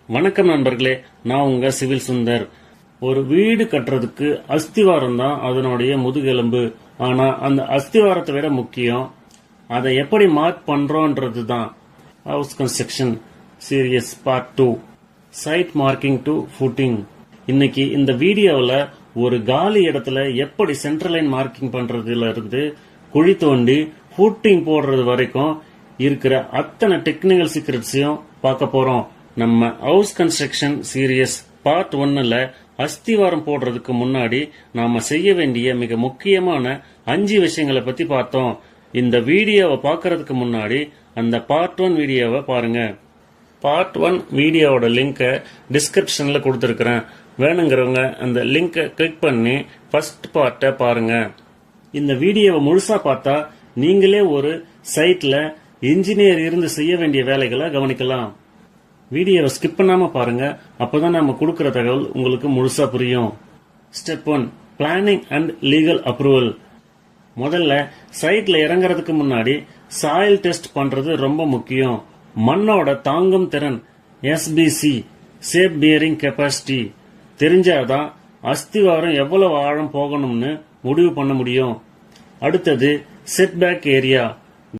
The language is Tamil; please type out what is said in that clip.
வணக்கம் நண்பர்களே, நான் உங்க சிவில் சுந்தர். ஒரு வீடு கட்டுறதுக்கு அஸ்திவாரம் தான் அதனுடைய முதுகெலும்பு. ஆனா அந்த அஸ்திவாரத்தை விட முக்கியம் அதை எப்படி மார்க் பண்றோன்றது தான். House construction series part 2, site marking to footing. இன்னைக்கு இந்த வீடியோவில் ஒரு காலி இடத்துல எப்படி சென்ட்ரல் லைன் மார்க்கிங் பண்றதுல இருந்து குழி தோண்டி ஃபுட்டிங் போடுறது வரைக்கும் இருக்கிற அத்தனை டெக்னிக்கல் சீக்ரெட்ஸையும் பார்க்க போறோம். நம்ம ஹவுஸ் கன்ஸ்ட்ரக்ஷன் சீரியஸ் பார்ட் 1ல அஸ்திவாரம் போடுறதுக்கு முன்னாடி நாம செய்ய வேண்டிய மிக முக்கியமான 5 விஷயங்களை பத்தி பார்த்தோம். இந்த வீடியோவை பார்க்கறதுக்கு முன்னாடி அந்த பார்ட் 1 வீடியோவை பாருங்க. பார்ட் 1 வீடியோவோட லிங்கை டிஸ்கிரிப்ஷன்ல கொடுத்துருக்கிறேன். வேணுங்கிறவங்க அந்த லிங்கை கிளிக் பண்ணி ஃபர்ஸ்ட் பார்ட்டை பாருங்க. இந்த வீடியோவை முழுசா பார்த்தா நீங்களே ஒரு சைட்ல இன்ஜினியர் இருந்து செய்ய வேண்டிய வேலைகளை கவனிக்கலாம். வீடியோவை ஸ்கிப் பண்ணாம பாருங்க, அப்பதான் நம்ம கொடுக்கிற தகவல் உங்களுக்கு முழுசா புரியும். Step 1, planning and legal approval. முதல்ல சைட்ல இறங்குறதுக்கு முன்னாடி சாயில் டெஸ்ட் பண்றது ரொம்ப முக்கியம். மண்ணோட தாங்கும் திறன் SBC, சேப் பியரிங் கெப்பாசிட்டி தெரிஞ்சாதான் அஸ்திவாரம் எவ்வளவு ஆழம் போகணும்னு முடிவு பண்ண முடியும். அடுத்தது செட்பேக் ஏரியா.